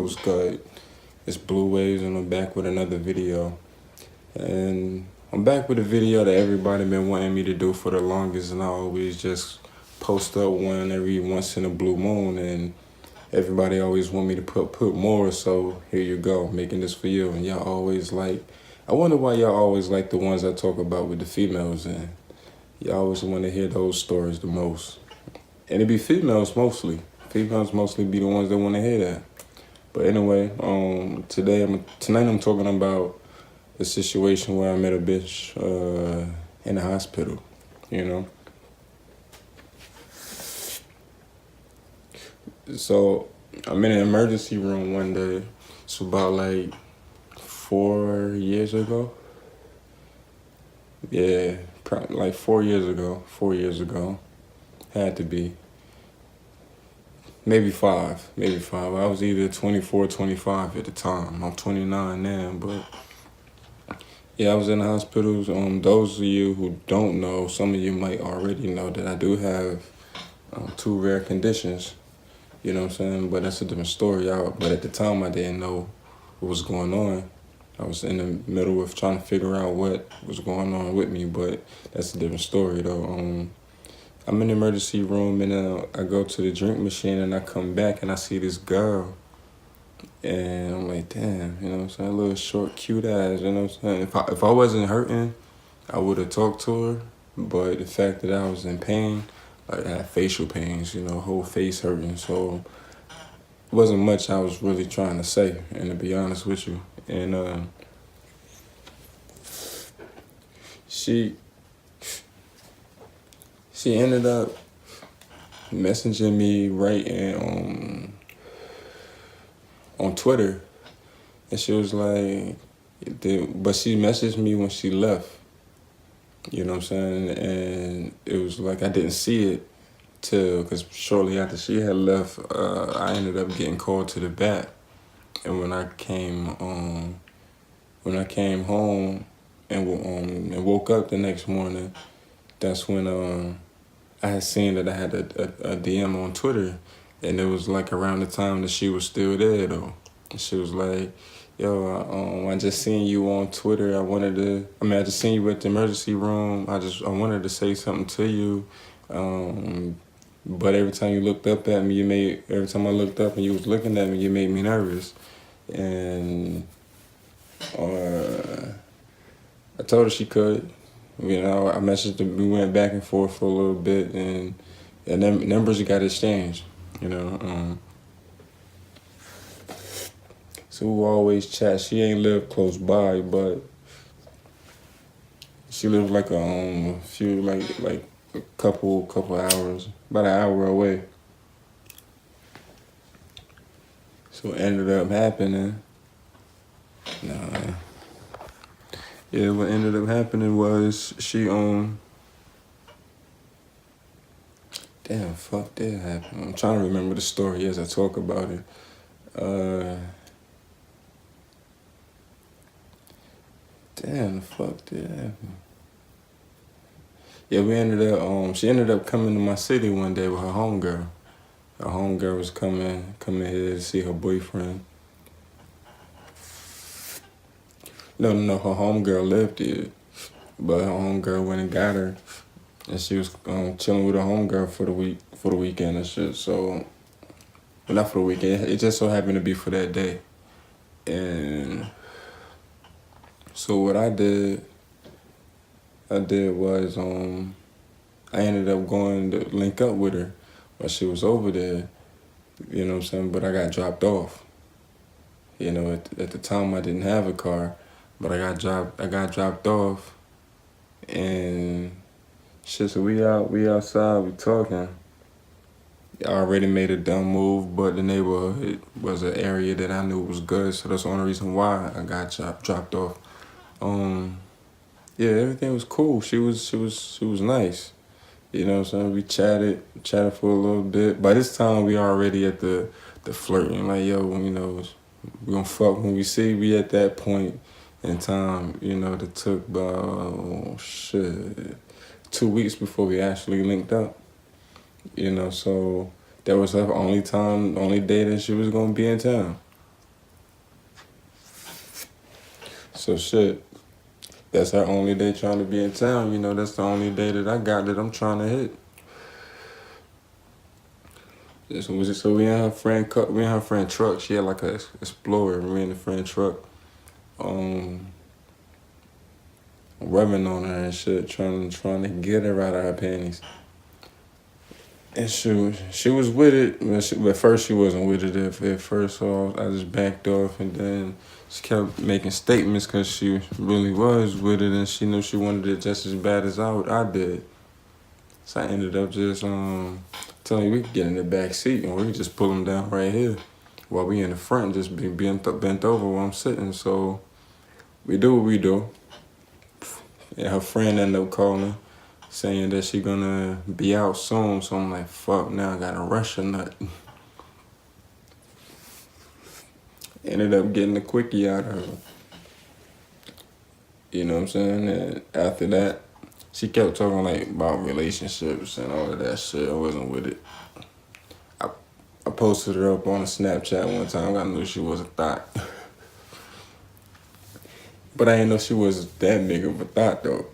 What's good? It's Blue Waves and I'm back with another video. And I'm back with a video that everybody been wanting me to do for the longest, and I always just post up one every once in a blue moon, and everybody always want me to put more, so here you go, making this for you. And y'all always like, I wonder why y'all always like the ones I talk about with the females, and y'all always want to hear those stories the most. And it be females mostly. Females mostly be the ones that want to hear that. But anyway, tonight I'm talking about the situation where I met a bitch in the hospital, you know. So I'm in an emergency room one day. It's about like 4 years ago. Yeah, probably like 4 years ago. 4 years ago, had to be. Maybe five. I was either 24, 25 at the time. I'm 29 now, but yeah, I was in the hospitals. Those of you who don't know, some of you might already know that I do have two rare conditions. You know what I'm saying? But that's a different story. But at the time, I didn't know what was going on. I was in the middle of trying to figure out what was going on with me, but that's a different story, though. I'm in the emergency room, and I go to the drink machine, and I come back, and I see this girl. And I'm like, damn, you know what I'm saying? A little short, cute ass, you know what I'm saying? If I wasn't hurting, I would have talked to her. But the fact that I was in pain, like I had facial pains, you know, whole face hurting. So it wasn't much I was really trying to say, and to be honest with you. And she ended up messaging me on Twitter, and she was like, but she messaged me when she left, you know what I'm saying? And it was like I didn't see it because shortly after she had left, I ended up getting called to the vet. And when I came home and woke up the next morning, that's when I had seen that I had a DM on Twitter, and it was like around the time that she was still there though. And she was like, yo, I just seen you on Twitter. I just seen you at the emergency room. I wanted to say something to you. But every time you looked up at me, every time I looked up and you was looking at me, you made me nervous. And I told her she could. You know, I messaged her, we went back and forth for a little bit, and then numbers got exchanged, you know. So we always chat. She ain't live close by, but she lived like a couple hours, about an hour away. So it ended up happening. Yeah, what ended up happening was she damn, fuck did happen. I'm trying to remember the story as I talk about it. Damn, the fuck did happen? Yeah, she ended up coming to my city one day with her homegirl. Her homegirl was coming here to see her boyfriend. No, her homegirl lived here, but her homegirl went and got her, and she was chilling with her homegirl for the weekend and shit. So, well, not for the weekend. It just so happened to be for that day. And so what I did was I ended up going to link up with her while she was over there. You know what I'm saying? But I got dropped off. You know, at the time I didn't have a car. But I got dropped off, and shit. So we outside, we talking. I already made a dumb move, but the neighborhood was an area that I knew was good, so that's the only reason why I got dropped off. Yeah, everything was cool. She was nice. You know what I'm saying? We chatted for a little bit. By this time, we already at the flirting. Like, yo, you know, we gonna fuck when we see. We at that point in time, you know, that took about 2 weeks before we actually linked up. You know, so that was her only day that she was gonna be in town. So shit, that's her only day trying to be in town. You know, that's the only day that I got that I'm trying to hit. So we in her friend truck. She had like a Explorer. We in the friend truck, rubbing on her and shit, trying to get her out of her panties. And she was with it, but at first she wasn't with it. At first, so I just backed off, and then she kept making statements because she really was with it, and she knew she wanted it just as bad as I did. So I ended up just telling you we could get in the back seat and we could just pull them down right here while we in the front, just be bent over while I'm sitting. So we do what we do. And her friend ended up calling, saying that she gonna be out soon. So I'm like, fuck, now I gotta rush a nut. Ended up getting a quickie out of her. You know what I'm saying? And after that, she kept talking like about relationships and all of that shit. I wasn't with it. I posted her up on a Snapchat one time. I knew she was a thought. But I didn't know she was that big of a thought though.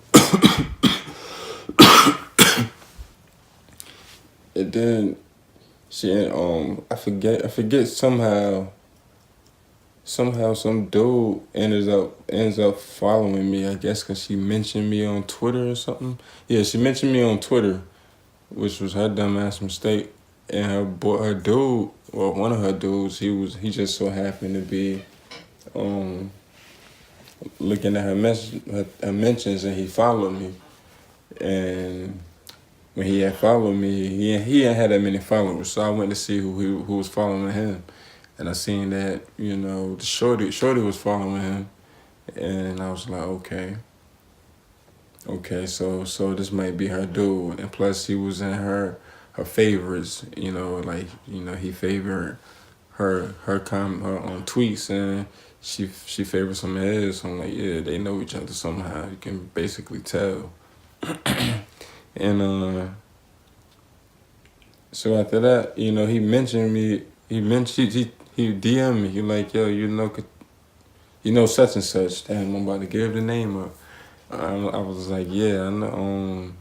And then she I forget somehow some dude ends up following me, I guess because she mentioned me on Twitter or something. Yeah, she mentioned me on Twitter, which was her dumbass mistake. And her dude, well, one of her dudes, he just so happened to be looking at her mentions, and he followed me. And when he had followed me, he ain't had that many followers, so I went to see who was following him. And I seen that, you know, the shorty was following him, and I was like, okay, so this might be her dude. And plus, he was in her favorites, you know, like, you know, he favored her on tweets, and she favored some of his. So I'm like, yeah, they know each other somehow. You can basically tell. And so after that, you know, he mentioned me. He DM'd me. He like, yo, you know such and such. Damn, I'm about to give the name up. I was like, yeah, I know.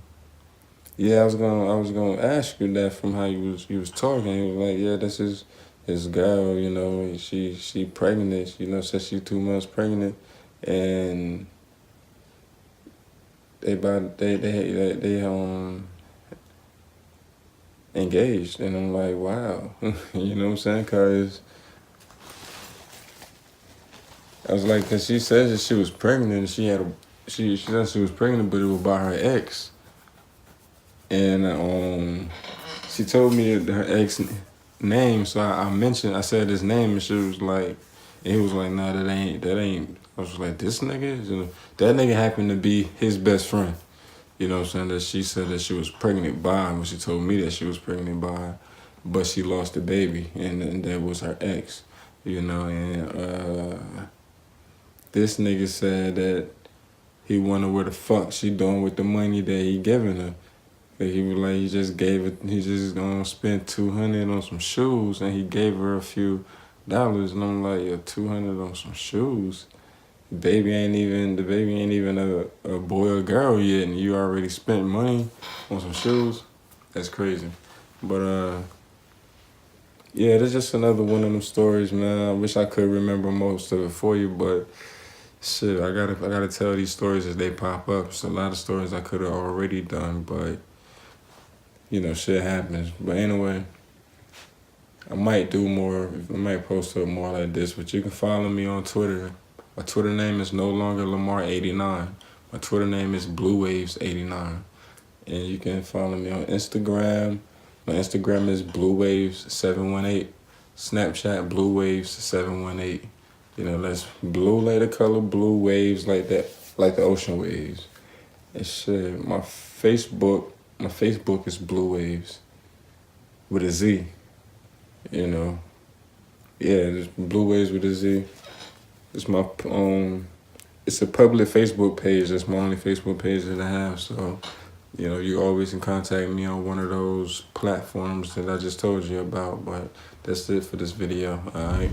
Yeah, I was gonna ask you that from how you was talking. He was like, yeah, this is his girl. You know, she pregnant. You know, said she 2 months pregnant, and they engaged. And I'm like, wow. You know what I'm saying? Cause I was like, cause she said that she was pregnant. And she said she was pregnant, but it was by her ex. And she told me her ex name, so I said his name, and she was like, and he was like, nah, that ain't. I was like, this nigga? You know, that nigga happened to be his best friend. You know what I'm saying? That she said that she was pregnant by him, but she told me that she was pregnant by her, but she lost the baby, and that was her ex. You know, and this nigga said that he wondered what the fuck she doing with the money that he giving her. He was like, he just spent $200 on some shoes, and he gave her a few dollars, and I'm like, yo, $200 on some shoes? The baby ain't even a boy or girl yet, and you already spent money on some shoes? That's crazy. But yeah, that's just another one of them stories, man. I wish I could remember most of it for you, but shit, I gotta tell these stories as they pop up. It's a lot of stories I could have already done, but you know, shit happens. But anyway, I might post up more like this, but you can follow me on Twitter. My Twitter name is no longer Lamar89. My Twitter name is BlueWaves89. And you can follow me on Instagram. My Instagram is BlueWaves718. Snapchat BlueWaves718. You know, that's blue like the color blue, waves like that, like the ocean waves. And shit, my Facebook is Blue Waves with a Z. You know, yeah, just Blue Waves with a Z. It's my it's a public Facebook page. That's my only Facebook page that I have. So, you know, you always can contact me on one of those platforms that I just told you about. But that's it for this video. All right.